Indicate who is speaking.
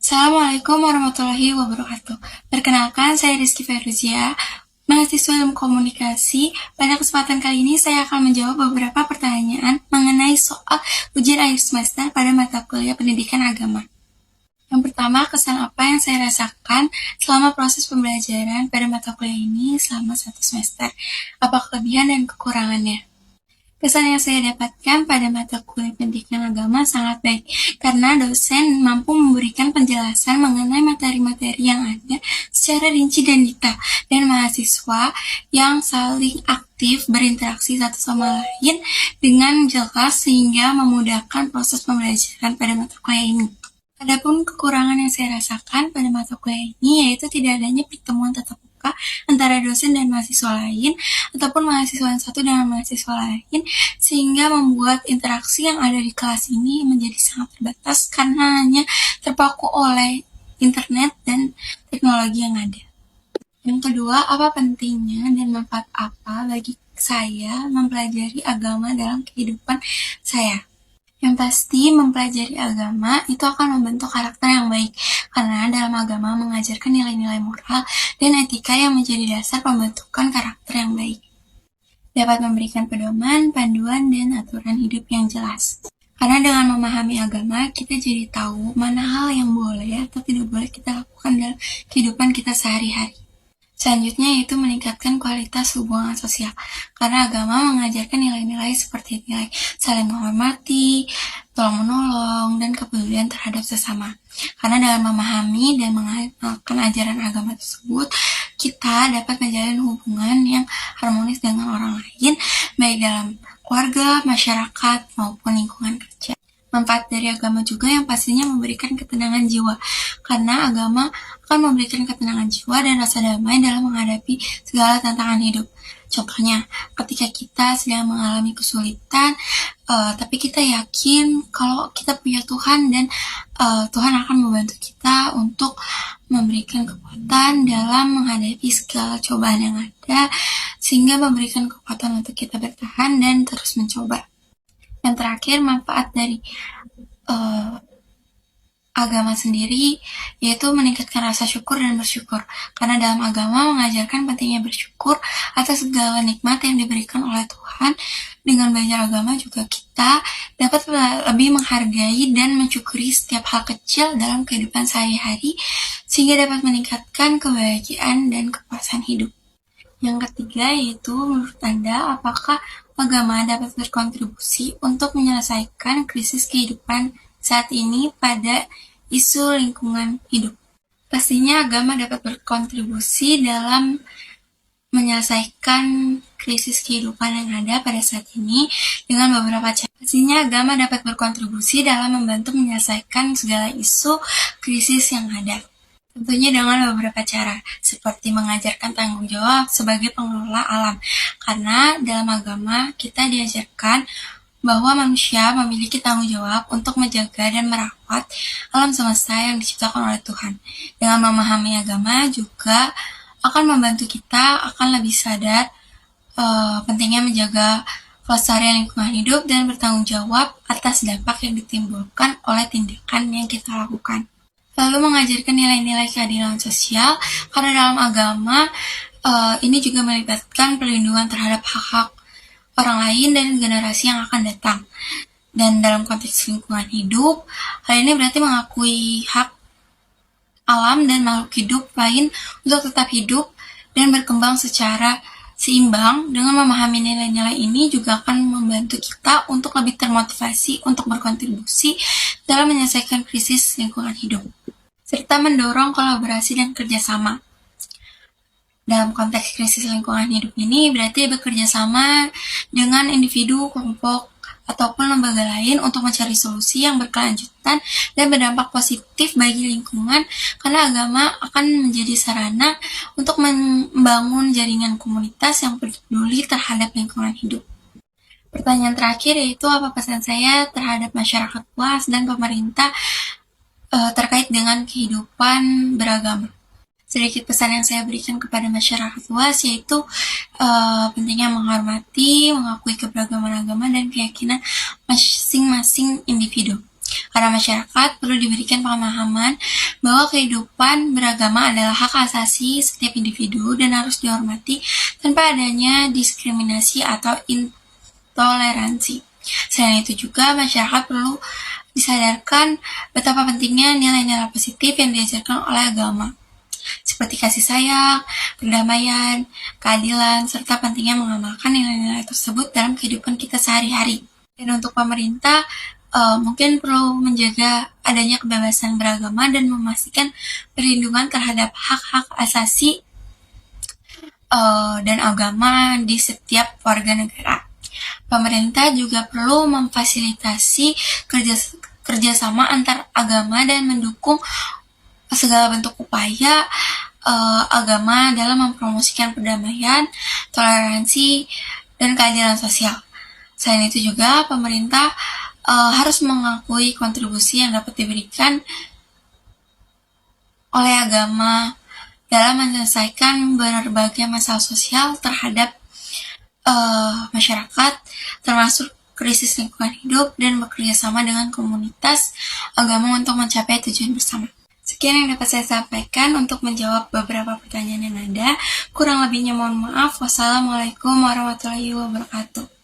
Speaker 1: Assalamualaikum warahmatullahi wabarakatuh. Perkenalkan, saya Rizky Feruzia, mahasiswa ilmu komunikasi. Pada kesempatan kali ini, saya akan menjawab beberapa pertanyaan mengenai soal ujian akhir semester pada mata kuliah pendidikan agama. Yang pertama, kesan apa yang saya rasakan selama proses pembelajaran pada mata kuliah ini selama 1 semester? Apa kelebihan dan kekurangannya? Kesan yang saya dapatkan pada mata kuliah pendidikan agama sangat baik, karena dosen mampu memberikan penjelasan mengenai materi-materi yang ada secara rinci dan detail, dan mahasiswa yang saling aktif berinteraksi satu sama lain dengan jelas sehingga memudahkan proses pembelajaran pada mata kuliah ini. Adapun kekurangan yang saya rasakan pada mata kuliah ini yaitu tidak adanya pertemuan tatap muka antara dosen dan mahasiswa lain ataupun mahasiswa yang satu dengan mahasiswa lain, sehingga membuat interaksi yang ada di kelas ini menjadi sangat terbatas karena hanya terpaku oleh internet dan teknologi yang ada. Yang kedua, apa pentingnya dan manfaat apa bagi saya mempelajari agama dalam kehidupan saya? Yang pasti, mempelajari agama itu akan membentuk karakter yang baik, karena dalam agama mengajarkan nilai-nilai moral dan etika yang menjadi dasar pembentukan karakter yang baik. Dapat memberikan pedoman, panduan, dan aturan hidup yang jelas. Karena dengan memahami agama, kita jadi tahu mana hal yang boleh atau tidak boleh kita lakukan dalam kehidupan kita sehari-hari. Selanjutnya yaitu meningkatkan kualitas hubungan sosial, karena agama mengajarkan nilai-nilai seperti nilai saling menghormati, tolong-menolong, dan kepedulian terhadap sesama. Karena dengan memahami dan mengamalkan ajaran agama tersebut, kita dapat menjalin hubungan yang harmonis dengan orang lain, baik dalam keluarga, masyarakat, maupun lingkungan kerja. Manfaat dari agama juga yang pastinya memberikan ketenangan jiwa, karena agama akan memberikan ketenangan jiwa dan rasa damai dalam menghadapi segala tantangan hidup. Contohnya, ketika kita sedang mengalami kesulitan, tapi kita yakin kalau kita punya Tuhan dan Tuhan akan membantu kita untuk memberikan kekuatan dalam menghadapi segala cobaan yang ada, sehingga memberikan kekuatan untuk kita bertahan dan terus mencoba. Yang terakhir, manfaat dari agama sendiri yaitu meningkatkan rasa syukur dan bersyukur, karena dalam agama mengajarkan pentingnya bersyukur atas segala nikmat yang diberikan oleh Tuhan. Dengan belajar agama juga kita dapat lebih menghargai dan mensyukuri setiap hal kecil dalam kehidupan sehari-hari, sehingga dapat meningkatkan kebahagiaan dan kepuasan hidup. Yang ketiga yaitu, menurut Anda, apakah agama dapat berkontribusi untuk menyelesaikan krisis kehidupan saat ini pada isu lingkungan hidup? Pastinya agama dapat berkontribusi dalam menyelesaikan krisis kehidupan yang ada pada saat ini dengan beberapa cara. Pastinya agama dapat berkontribusi dalam membantu menyelesaikan segala isu krisis yang ada. Tentunya dengan beberapa cara, seperti mengajarkan tanggung jawab sebagai pengelola alam. Karena dalam agama kita diajarkan bahwa manusia memiliki tanggung jawab untuk menjaga dan merawat alam semesta yang diciptakan oleh Tuhan. Dengan memahami agama juga akan membantu kita akan lebih sadar pentingnya menjaga kelestarian lingkungan hidup dan bertanggung jawab atas dampak yang ditimbulkan oleh tindakan yang kita lakukan. Lalu mengajarkan nilai-nilai keadilan sosial, karena dalam agama ini juga melibatkan perlindungan terhadap hak-hak orang lain dan generasi yang akan datang. Dan dalam konteks lingkungan hidup, hal ini berarti mengakui hak alam dan makhluk hidup lain untuk tetap hidup dan berkembang secara seimbang. Dengan memahami nilai-nilai ini juga akan membantu kita untuk lebih termotivasi untuk berkontribusi dalam menyelesaikan krisis lingkungan hidup, serta mendorong kolaborasi dan kerjasama. Dalam konteks krisis lingkungan hidup ini berarti bekerja sama dengan individu, kelompok, ataupun lembaga lain untuk mencari solusi yang berkelanjutan dan berdampak positif bagi lingkungan, karena agama akan menjadi sarana untuk membangun jaringan komunitas yang peduli terhadap lingkungan hidup. Pertanyaan terakhir yaitu, apa pesan saya terhadap masyarakat luas dan pemerintah terkait dengan kehidupan beragama? Sedikit pesan yang saya berikan kepada masyarakat luas yaitu pentingnya menghormati, mengakui keberagaman agama dan keyakinan masing-masing individu. Karena masyarakat perlu diberikan pemahaman bahwa kehidupan beragama adalah hak asasi setiap individu dan harus dihormati tanpa adanya diskriminasi atau intoleransi. Selain itu juga masyarakat perlu disadarkan betapa pentingnya nilai-nilai positif yang diajarkan oleh agama, seperti kasih sayang, perdamaian, keadilan, serta pentingnya mengamalkan nilai-nilai tersebut dalam kehidupan kita sehari-hari. Dan untuk pemerintah, mungkin perlu menjaga adanya kebebasan beragama dan memastikan perlindungan terhadap hak-hak asasi dan agama di setiap warga negara. Pemerintah juga perlu memfasilitasi kerjasama antar agama dan mendukung segala bentuk upaya agama dalam mempromosikan perdamaian, toleransi, dan keadilan sosial. Selain itu juga pemerintah harus mengakui kontribusi yang dapat diberikan oleh agama dalam menyelesaikan berbagai masalah sosial terhadap masyarakat, termasuk krisis lingkungan hidup, dan bekerja sama dengan komunitas agama untuk mencapai tujuan bersama. Sekian yang dapat saya sampaikan untuk menjawab beberapa pertanyaan yang ada. Kurang lebihnya mohon maaf. Wassalamualaikum warahmatullahi wabarakatuh.